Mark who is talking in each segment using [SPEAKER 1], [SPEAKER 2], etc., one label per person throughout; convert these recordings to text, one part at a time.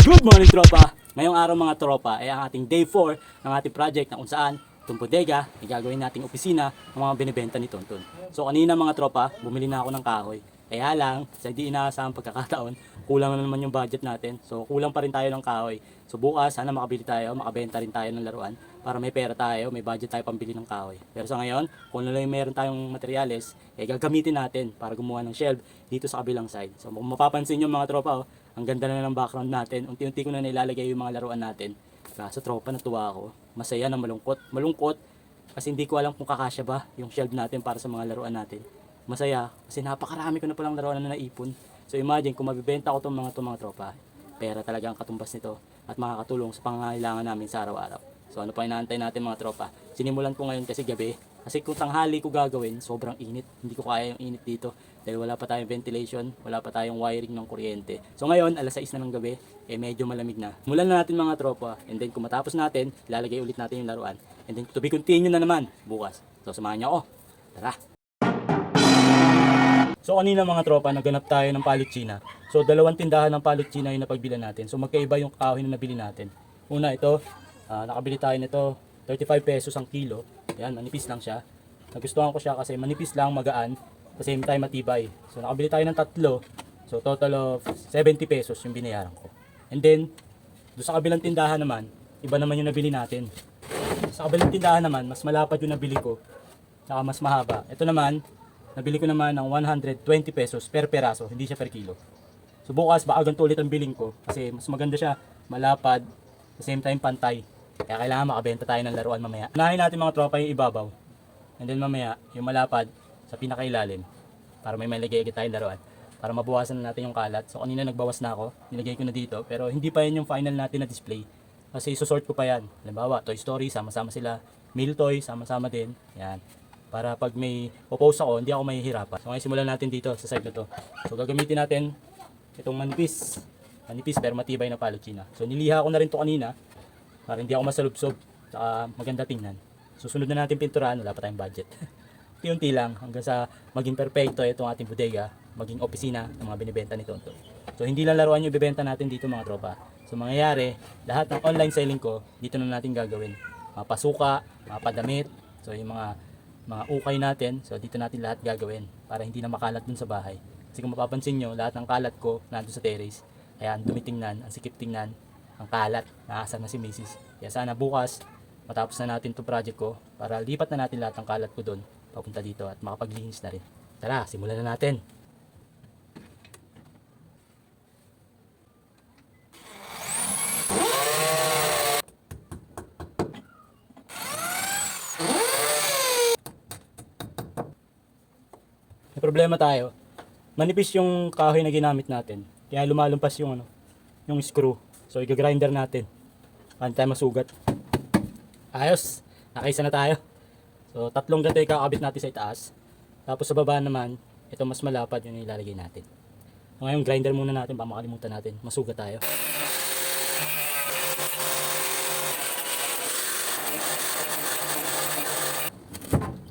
[SPEAKER 1] Good morning tropa! Ngayong araw mga tropa ay ang ating day 4 ng ating project na kung saan itong bodega ay gagawin nating opisina ng mga binibenta ni Tonton. So kanina mga tropa, bumili na ako ng kahoy. Kaya lang, sa di inaasahang pagkakataon, kulang na naman yung budget natin. So kulang pa rin tayo ng kahoy. So bukas, sana makabili tayo, makabenta rin tayo ng laruan para may pera tayo, may budget tayo pambili ng kahoy. Pero sa ngayon, kung ano lang yung meron tayong materyales, gagamitin natin para gumawa ng shelf dito sa kabilang side. So kung mapapansin nyo mga tropa, ang ganda na ng background natin. Unti-unti ko na nilalagay yung mga laruan natin. Kaso tropa, natuwa ako. Masaya na malungkot. Malungkot kasi hindi ko alam kung kakasya ba yung shelf natin para sa mga laruan natin. Masaya kasi napakarami ko na palang laruan na naipon. So imagine kung mabibenta ko itong mga tropa. Pera talaga ang katumbas nito at makakatulong sa pangangailangan namin sa araw-araw. So ano pa inaantay natin mga tropa? Sinimulan ko ngayon kasi gabi. Kasi kung tanghali ko gagawin, sobrang init. Hindi ko kaya yung init dito. Dahil wala pa tayong ventilation, wala pa tayong wiring ng kuryente. So ngayon, alas 6 na ng gabi, medyo malamig na. Mulan na natin mga tropa. And then kung matapos natin, ilalagay ulit natin yung laruan. And then to be continue na naman bukas. So samahan niyo ako. Tara! So kanina mga tropa, naghanap tayo ng palitsina. So dalawang tindahan ng palitsina yung napagbilan natin. So magkaiba yung kahoy na nabili natin. Una ito, nakabili tayo nito 35 pesos ang kilo. Yan, manipis lang siya. Nagustuhan ko siya kasi manipis lang, magaan, at same time matibay. So nakabili tayo ng tatlo. So total of 70 pesos yung binayaran ko. And then, doon sa kabilang tindahan naman, iba naman yung nabili natin. Sa kabilang tindahan naman, mas malapad yung nabili ko. Saka mas mahaba. Ito naman, nabili ko naman ng 120 pesos per peraso, hindi siya per kilo. So bukas, baka ganito ulit ang biling ko. Kasi mas maganda siya, malapad, at same time pantay. Kaya kailangan makabenta tayo ng laruan mamaya. Unahin natin mga tropa yung ibabaw. And then mamaya, yung malapad sa pinakailalim. Para may malagay agad tayong laruan. Para mabawasan na natin yung kalat. So kanina nagbawas na ako. Nilagay ko na dito. Pero hindi pa yan yung final natin na display. Kasi isusort ko pa yan. Halimbawa, Toy Story, sama-sama sila. Meal Toy, sama-sama din. Yan. Para pag may popost ako, hindi ako mahihirapan. So ngayon simulan natin dito sa side na to. So gagamitin natin itong manipis. Manipis pero matibay na palochina. So niliha ko na rin to kanina. Para hindi ako masalubsob, saka maganda tingnan. Susunod na natin pinturahan, wala pa tayong budget. Unti-unti lang hanggang sa maging perfecto itong ating bodega, maging opisina ng mga binibenta ni Tonton. So hindi lang laruan yung ibebenta natin dito mga tropa. So mangyayari, lahat ng online selling ko, dito na natin gagawin. Mga pasuka, mga padamit, so yung mga ukay natin, so dito natin lahat gagawin para hindi na makalat dun sa bahay. Kasi kung mapapansin nyo, lahat ng kalat ko nandun sa terrace. Ayan, dumitingnan, ang sikip tingnan. Ang kalat, naasar na si Mrs. Kaya sana bukas, matapos na natin itong project ko para lipat na natin lahat ng kalat ko doon papunta dito at makapaglinis na rin. Tara, simulan na natin. May problema tayo. Manipis yung kahoy na ginamit natin. Kaya lumalumpas yung yung screw. So i-grinder natin. Paano tayo masugat? Ayos. Nakaisa na tayo. So tatlong ganito kakabit natin sa itaas. Tapos sa baba naman, ito mas malapad yung ilalagay natin. So, ngayon grinder muna natin, baka makalimutan natin. Masugat tayo.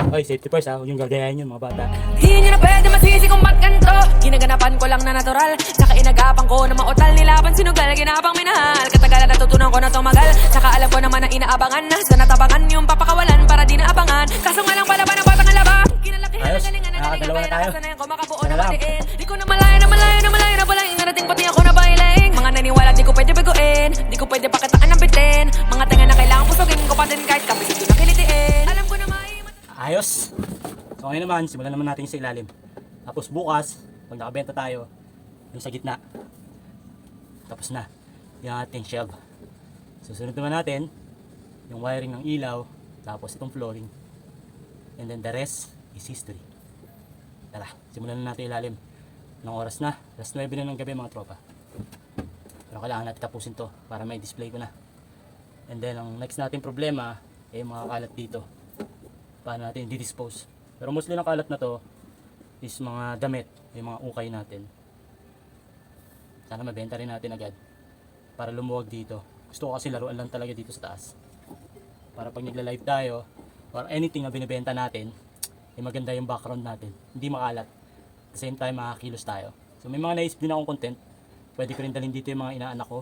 [SPEAKER 1] Oy, safety first ha, huwag yung gagayahin yun mga bata.
[SPEAKER 2] Di nyo na pwede masisi kung ba't ganito. Ginaganapan ko lang na natural. Nakainagapan ko na mautal nilaban sinugal. Ginapang minahal. Katagalan natutunan ko na tumagal. Saka alam ko naman na inaabangan na sa natabangan yung papakawalan para di naabangan. Kaso nga lang pala ba ng batang alaba. Kinalakihan na galingan na galingan. Kaya nakasanayan ko makabuo na matiin. Di ko na malaya na malaya na malaya na palaing. Narating pati ako na bailaing. Mga naniwala di ko pwede baguin. Di ko pwede pakitaan ng bitin. Mga tenga na kailangan pusugin ko pa din kahit kapisit ko na kilitiin. Alam ko na
[SPEAKER 1] Ayos. So ngayon naman, simulan naman natin sa ilalim. Tapos bukas, pag nakabenta tayo, yung sa gitna. Tapos na, yung ating shelf. Susunod naman natin, yung wiring ng ilaw, tapos itong flooring. And then the rest is history. Tara, simulan na natin ilalim. Anong oras na? Alas 9 na ng gabi mga tropa. Pero kailangan natin tapusin to para may display ko na. And then ang next natin problema, yung mga kalat dito. Paano natin di-dispose. Pero mostly ng kalat na to is mga damit, yung mga ukay natin. Sana mabenta rin natin agad para lumuwag dito. Gusto ko kasi laruan lang talaga dito sa taas. Para pag nagla-live tayo or anything na binibenta natin, maganda yung background natin. Hindi makalat. At the same time, makakilos tayo. So may mga naisip din akong content. Pwede ko rin dalhin dito yung mga inaanak ko.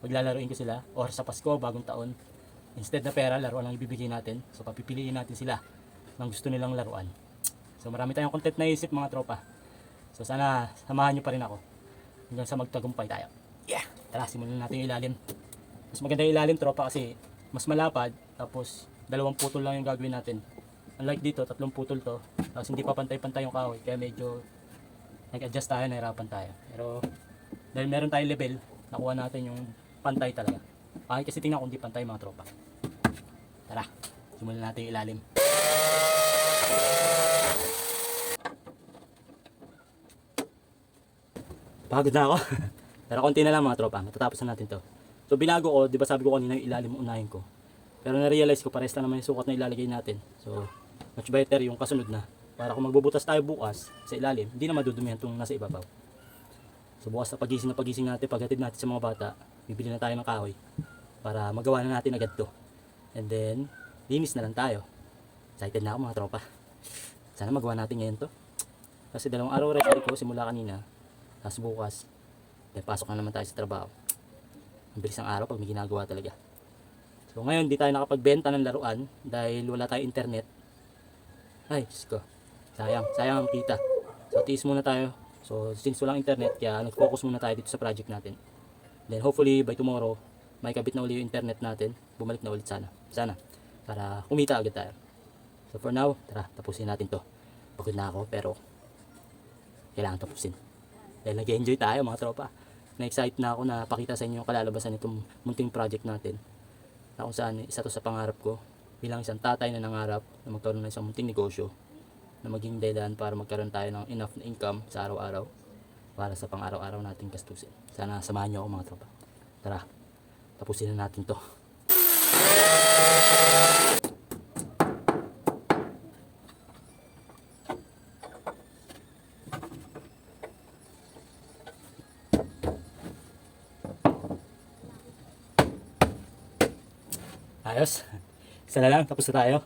[SPEAKER 1] Paglalaruin ko sila, or sa Pasko, bagong taon. Instead na pera, laruan lang ibibigay natin. So papipiliin natin sila ng gusto nilang laruan. So marami tayong content na isip mga tropa. So sana samahan nyo pa rin ako hanggang sa magtagumpay tayo. Yeah! Tara, simulan natin yung ilalim. Mas maganda yung ilalim tropa kasi mas malapad. Tapos 2 putol lang yung gagawin natin. Unlike dito, 3 putol to. Tapos hindi pa pantay-pantay yung kahoy. Kaya medyo nag-adjust tayo, nahirapan tayo. Pero dahil meron tayong level, nakuha natin yung pantay talaga. Bakit kasi tingnan kung di pantay mga tropa. Tara, simulan natin yung ilalim. Pagod na ako. Pero konti na lang mga tropa, matatapos na natin to. So binago ko, di ba sabi ko kanina yung ilalim unahin ko. Pero na-realize ko pares lang naman yung sukat na ilalagay natin. So much better yung kasunod na. Para kung magbubutas tayo bukas sa ilalim, hindi na madudumihan itong nasa ibabaw. So bukas na pagising natin, paghatid natin sa mga bata, bibili na tayo ng kahoy para magawa na natin agad to. And then, linis na lang tayo. Excited na ako mga tropa. Sana magawa natin ngayon to. Kasi 2 araw ready ko simula kanina. Tapos bukas, then pasok na naman tayo sa trabaho. Ang bilis ng araw pag may ginagawa talaga. So ngayon, di tayo nakapagbenta ng laruan dahil wala tayong internet. Ay, Diyos ko. Sayang ang kita. So tiis muna tayo. So since walang internet, kaya nag-focus muna tayo dito sa project natin. Then hopefully by tomorrow, may kabit na uli yung internet natin. Bumalik na ulit sana. Para kumita agad tayo. So for now, tara, tapusin natin to. Pagod na ako, pero kailangan tapusin. Dahil nag-enjoy tayo mga tropa. Na-excite na ako na pakita sa inyo yung kalalabasan nitong munting project natin. Na kung saan, isa to sa pangarap ko. Bilang isang tatay na nangarap na magkaroon ng isang munting negosyo. Na maging dahilan para magkaroon tayo ng enough na income sa araw-araw. Para sa pang-araw-araw nating gastusin. Sana samahan nyo ako mga tropa. Tara, tapusin na natin to. Ayos. Isa na lang, tapos na tayo.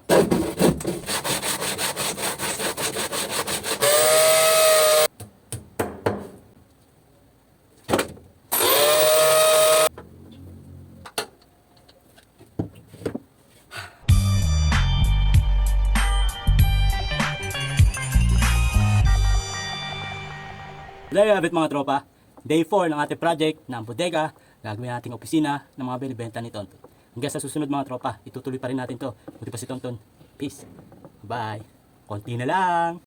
[SPEAKER 1] There you have it mga tropa. Day 4 ng ating project ng bodega. Gagawin nating opisina ng mga binibenta ni Tonton. Hanggang sa susunod mga tropa, itutuloy pa rin natin to. Buti pa si Tonton. Peace. Bye. Konti na lang.